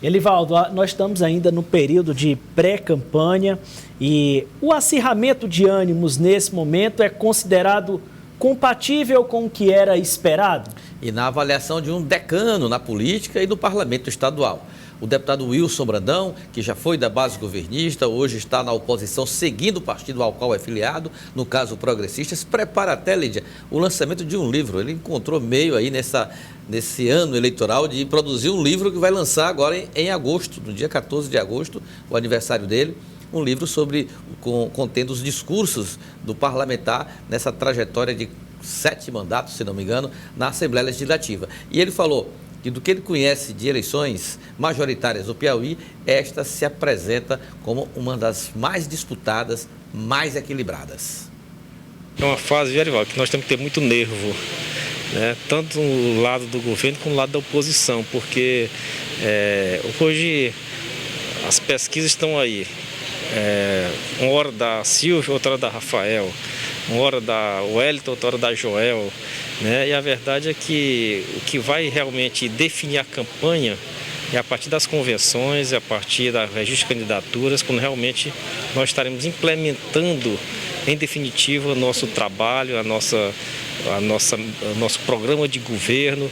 Elivaldo, nós estamos ainda no período de pré-campanha e o acirramento de ânimos nesse momento é considerado compatível com o que era esperado? E na avaliação de um decano na política e no parlamento estadual. O deputado Wilson Brandão, que já foi da base governista, hoje está na oposição, seguindo o partido ao qual é filiado, no caso Progressistas, prepara até, Lídia, o lançamento de um livro. Ele encontrou meio aí nesse ano eleitoral de produzir um livro que vai lançar agora em agosto, no dia 14 de agosto, o aniversário dele. Um livro contendo os discursos do parlamentar nessa trajetória de 7 mandatos, se não me engano, na Assembleia Legislativa. E ele falou que do que ele conhece de eleições majoritárias do Piauí, esta se apresenta como uma das mais disputadas, mais equilibradas. É uma fase, Gerivaldo, que nós temos que ter muito nervo, né? Tanto no lado do governo como no lado da oposição, porque hoje as pesquisas estão aí. Uma hora da Silvia, outra hora da Rafael, uma hora da Wellington, outra hora da Joel, né? E a verdade é que o que vai realmente definir a campanha é a partir das convenções, é a partir da registro de candidaturas, quando realmente nós estaremos implementando em definitivo o nosso trabalho, o nosso programa de governo,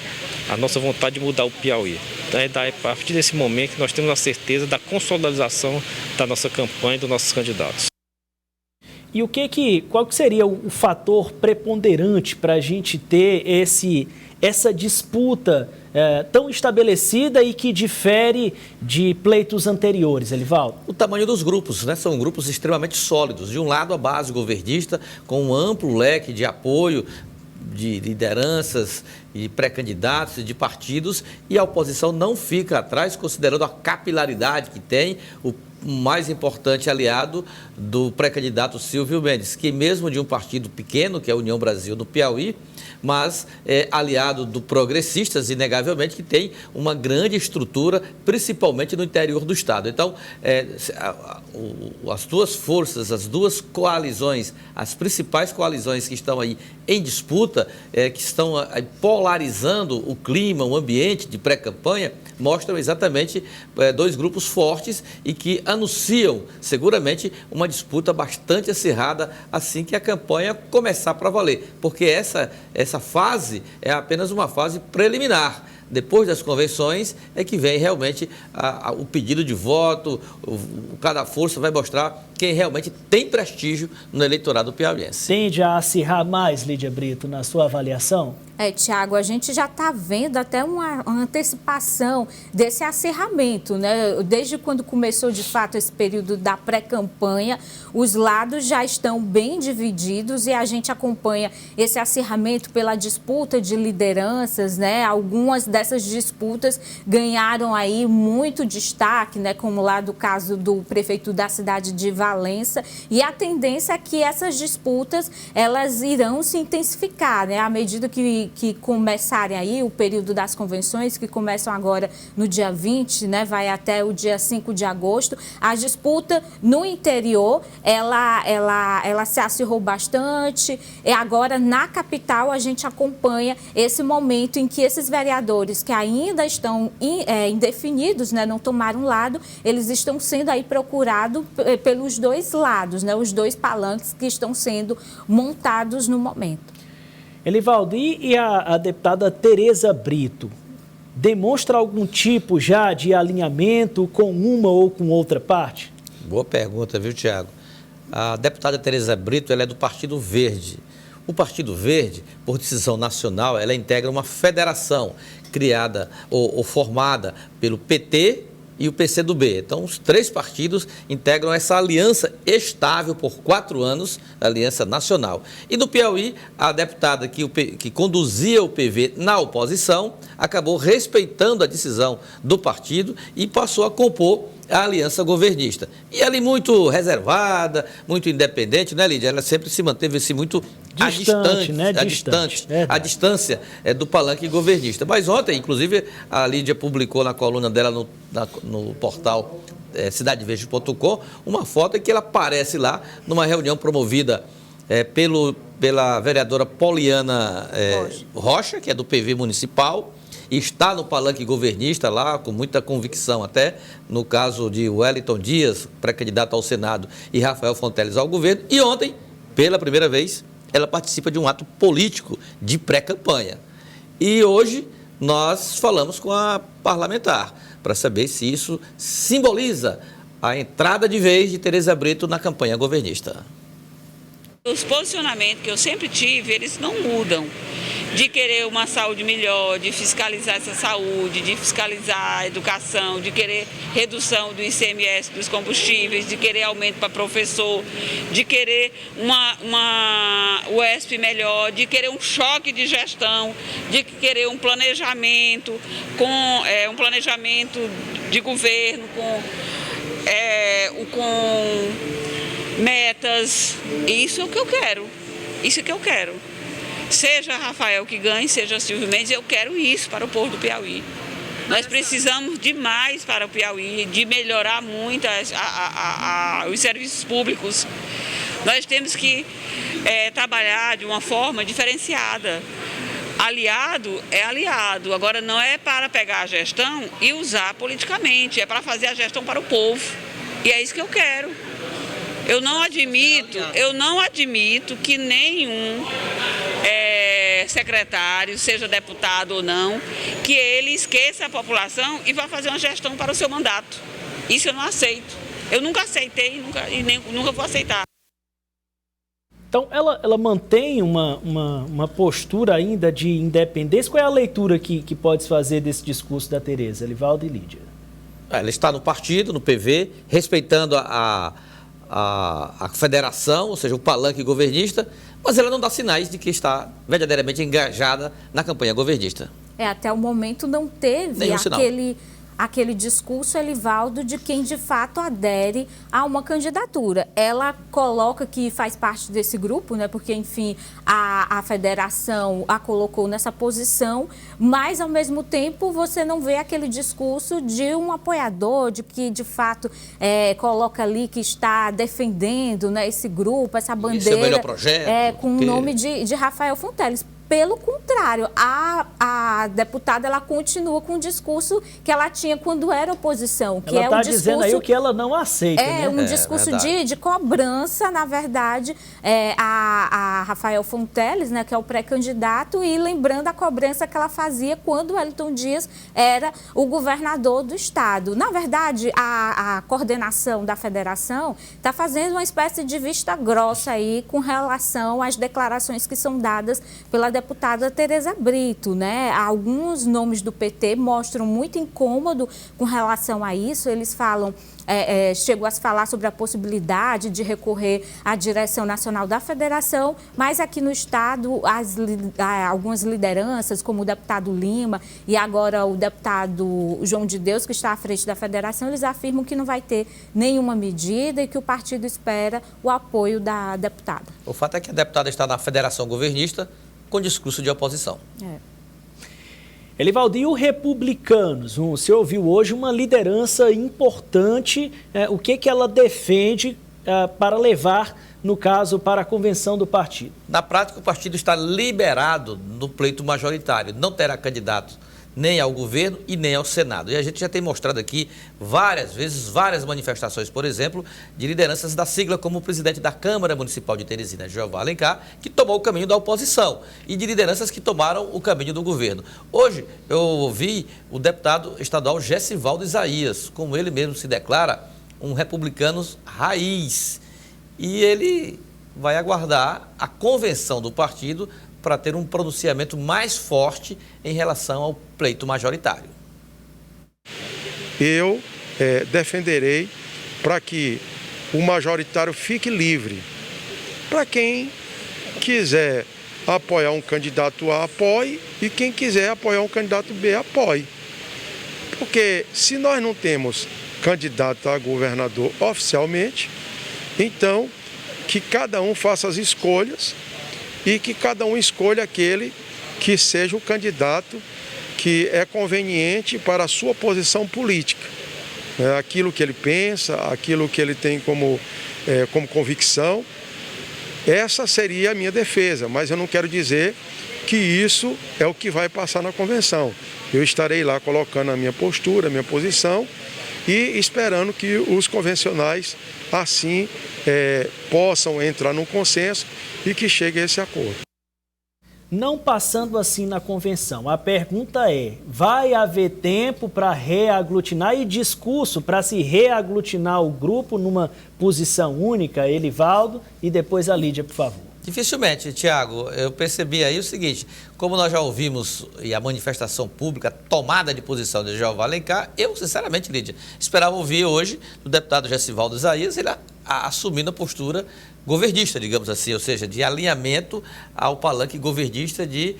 a nossa vontade de mudar o Piauí. Então, é a partir desse momento que nós temos a certeza da consolidação da nossa campanha e dos nossos candidatos. E qual que seria o fator preponderante para a gente ter essa disputa tão estabelecida e que difere de pleitos anteriores, Elivaldo? O tamanho dos grupos, né? São grupos extremamente sólidos. De um lado, a base governista, com um amplo leque de apoio de lideranças e pré-candidatos e de partidos, e a oposição não fica atrás, considerando a capilaridade que tem, o mais importante aliado do pré-candidato Silvio Mendes, que mesmo de um partido pequeno, que é a União Brasil no Piauí, mas é aliado do Progressistas, inegavelmente, que tem uma grande estrutura, principalmente no interior do Estado. Então, as duas forças, as duas coalizões, as principais coalizões que estão aí em disputa, que estão polarizando o clima, o ambiente de pré-campanha, mostram exatamente dois grupos fortes e que anunciam seguramente uma disputa bastante acirrada assim que a campanha começar para valer, porque essa fase é apenas uma fase preliminar. Depois das convenções é que vem realmente o pedido de voto, cada força vai mostrar quem realmente tem prestígio no eleitorado piauiense. Tende a acirrar mais, Lídia Brito, na sua avaliação? Tiago, a gente já está vendo até uma antecipação desse acirramento, né? Desde quando começou, de fato, esse período da pré-campanha, os lados já estão bem divididos e a gente acompanha esse acirramento pela disputa de lideranças, né? Algumas dessas disputas ganharam aí muito destaque, né? Como lá do caso do prefeito da cidade de Valença, e a tendência é que essas disputas, elas irão se intensificar, né? À medida que começarem aí o período das convenções, que começam agora no dia 20, né, vai até o dia 5 de agosto, a disputa no interior, ela se acirrou bastante, e agora na capital a gente acompanha esse momento em que esses vereadores que ainda estão indefinidos, né, não tomaram lado, eles estão sendo aí procurados pelos dois lados, né, os dois palanques que estão sendo montados no momento. Elivaldo, e a deputada Tereza Brito demonstra algum tipo já de alinhamento com uma ou com outra parte? Boa pergunta, viu, Tiago? A deputada Tereza Brito, ela é do Partido Verde. O Partido Verde, por decisão nacional, ela integra uma federação criada ou formada pelo PT e o PCdoB. Então, os 3 partidos integram essa aliança estável por 4 anos, aliança nacional. E no Piauí, a deputada que conduzia o PV na oposição acabou respeitando a decisão do partido e passou a compor a aliança governista. E ali muito reservada, muito independente, né, Lídia? Ela sempre se manteve assim, muito distante, né? A distância do palanque governista. Mas ontem, inclusive, a Lídia publicou na coluna dela no portal cidadeVerde.com uma foto em que ela aparece lá numa reunião promovida pela vereadora Poliana Rocha, que é do PV municipal, e está no palanque governista lá, com muita convicção até, no caso de Wellington Dias, pré-candidato ao Senado, e Rafael Fonteles ao governo. E ontem, pela primeira vez, ela participa de um ato político de pré-campanha. E hoje nós falamos com a parlamentar para saber se isso simboliza a entrada de vez de Tereza Brito na campanha governista. Os posicionamentos que eu sempre tive, eles não mudam. De querer uma saúde melhor, de fiscalizar essa saúde, de fiscalizar a educação, de querer redução do ICMS dos combustíveis, de querer aumento para professor, de querer uma UESP melhor, de querer um choque de gestão, de querer um planejamento, um planejamento de governo, com metas. Isso é o que eu quero. Isso é o que eu quero. Seja Rafael que ganhe, seja Silvio Mendes, eu quero isso para o povo do Piauí. Nós precisamos demais para o Piauí, de melhorar muito os serviços públicos. Nós temos que trabalhar de uma forma diferenciada. Aliado é aliado, agora não é para pegar a gestão e usar politicamente, é para fazer a gestão para o povo. E é isso que eu quero. Eu não admito que nenhum secretário, seja deputado ou não, que ele esqueça a população e vá fazer uma gestão para o seu mandato. Isso eu não aceito. Eu nunca aceitei nunca vou aceitar. Então, ela mantém uma postura ainda de independência. Qual é a leitura que pode se fazer desse discurso da Tereza, Elivaldo e Lídia? Ela está no partido, no PV, respeitando a federação, ou seja, o palanque governista, mas ela não dá sinais de que está verdadeiramente engajada na campanha governista. Até o momento não teve aquele discurso, Elivaldo, de quem de fato adere a uma candidatura. Ela coloca que faz parte desse grupo, né? Porque, enfim, a federação a colocou nessa posição, mas, ao mesmo tempo, você não vê aquele discurso de um apoiador, de que, de fato, coloca ali que está defendendo, né, esse grupo, essa bandeira. Esse é o melhor projeto. Com o nome de Rafael Fonteles. Pelo contrário, a deputada ela continua com o discurso que ela tinha quando era oposição. Que ela está dizendo aí o que ela não aceita. Um discurso de cobrança, na verdade, a Rafael Fonteles, né, que é o pré-candidato, e lembrando a cobrança que ela fazia quando Wellington Dias era o governador do estado. Na verdade, a coordenação da federação está fazendo uma espécie de vista grossa aí com relação às declarações que são dadas pela deputada Tereza Brito, né? Alguns nomes do PT mostram muito incômodo com relação a isso. Eles falam, chegou a se falar sobre a possibilidade de recorrer à direção nacional da federação, mas aqui no estado, algumas lideranças, como o deputado Lima e agora o deputado João de Deus, que está à frente da federação, eles afirmam que não vai ter nenhuma medida e que o partido espera o apoio da deputada. O fato é que a deputada está na federação governista com discurso de oposição. Elivaldo, e o Republicanos? Você ouviu hoje uma liderança importante, o que ela defende para levar, no caso, para a convenção do partido? Na prática, o partido está liberado no pleito majoritário, não terá candidato nem ao governo e nem ao Senado. E a gente já tem mostrado aqui várias vezes, várias manifestações, por exemplo, de lideranças da sigla, como o presidente da Câmara Municipal de Teresina, Jeová Alencar, que tomou o caminho da oposição, e de lideranças que tomaram o caminho do governo. Hoje, eu ouvi o deputado estadual Gessivaldo Isaías, como ele mesmo se declara, um republicano raiz. E ele vai aguardar a convenção do partido para ter um pronunciamento mais forte em relação ao pleito majoritário. Eu defenderei para que o majoritário fique livre. Para quem quiser apoiar um candidato A, apoie, e quem quiser apoiar um candidato B, apoie. Porque se nós não temos candidato a governador oficialmente, então que cada um faça as escolhas e que cada um escolha aquele que seja o candidato que é conveniente para a sua posição política. Aquilo que ele pensa, aquilo que ele tem como convicção. Essa seria a minha defesa, mas eu não quero dizer que isso é o que vai passar na convenção. Eu estarei lá colocando a minha postura, a minha posição e esperando que os convencionais assim possam entrar num consenso e que chegue a esse acordo. Não passando assim na convenção, a pergunta é, vai haver tempo para reaglutinar e discurso para se reaglutinar o grupo numa posição única? Elivaldo e depois a Lídia, por favor. Dificilmente, Tiago. Eu percebi aí o seguinte, como nós já ouvimos a manifestação pública, a tomada de posição de Jeová Alencar, eu, sinceramente, Lídia, esperava ouvir hoje do deputado Gessivaldo Isaías, ele assumindo a postura governista, digamos assim, ou seja, de alinhamento ao palanque governista de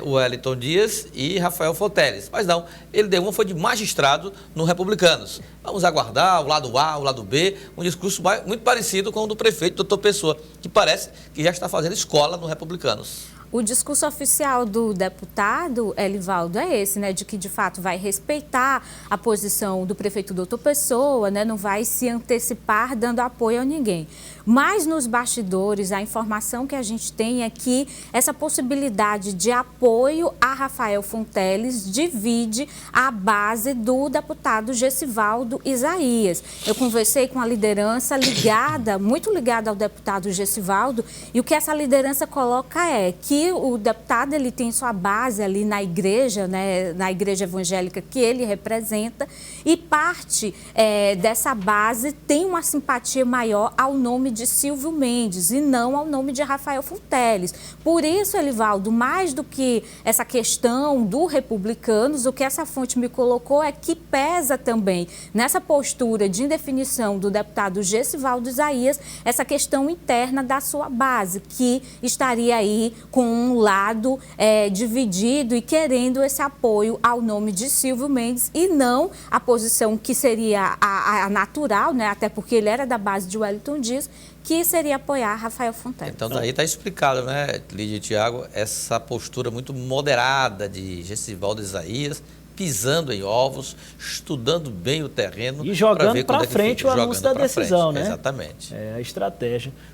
Wellington Dias e Rafael Fonteles. Mas não, ele deu uma foi de magistrado no Republicanos. Vamos aguardar o lado A, o lado B, um discurso muito parecido com o do prefeito, doutor Pessoa, que parece que já está fazendo escola no Republicanos. O discurso oficial do deputado Elivaldo é esse, né, de que de fato vai respeitar a posição do prefeito doutor Pessoa, né, não vai se antecipar dando apoio a ninguém. Mas nos bastidores, a informação que a gente tem é que essa possibilidade de apoio a Rafael Fonteles divide a base do deputado Gessivaldo Isaías. Eu conversei com a liderança muito ligada ao deputado Gessivaldo, e o que essa liderança coloca é que o deputado ele tem sua base ali na igreja, né, na igreja evangélica que ele representa, e parte dessa base tem uma simpatia maior ao nome de Silvio Mendes e não ao nome de Rafael Fonteles. Por isso, Elivaldo, mais do que essa questão do Republicanos, o que essa fonte me colocou é que pesa também nessa postura de indefinição do deputado Gessivaldo Isaías essa questão interna da sua base, que estaria aí com um lado dividido e querendo esse apoio ao nome de Silvio Mendes e não a posição que seria a natural, né, até porque ele era da base de Wellington Dias, que seria apoiar Rafael Fonteles. Então daí está explicado, né, Lídia e Tiago, essa postura muito moderada de Gessivaldo Isaías, pisando em ovos, estudando bem o terreno. E jogando para frente o anúncio da decisão, né? Exatamente. É a estratégia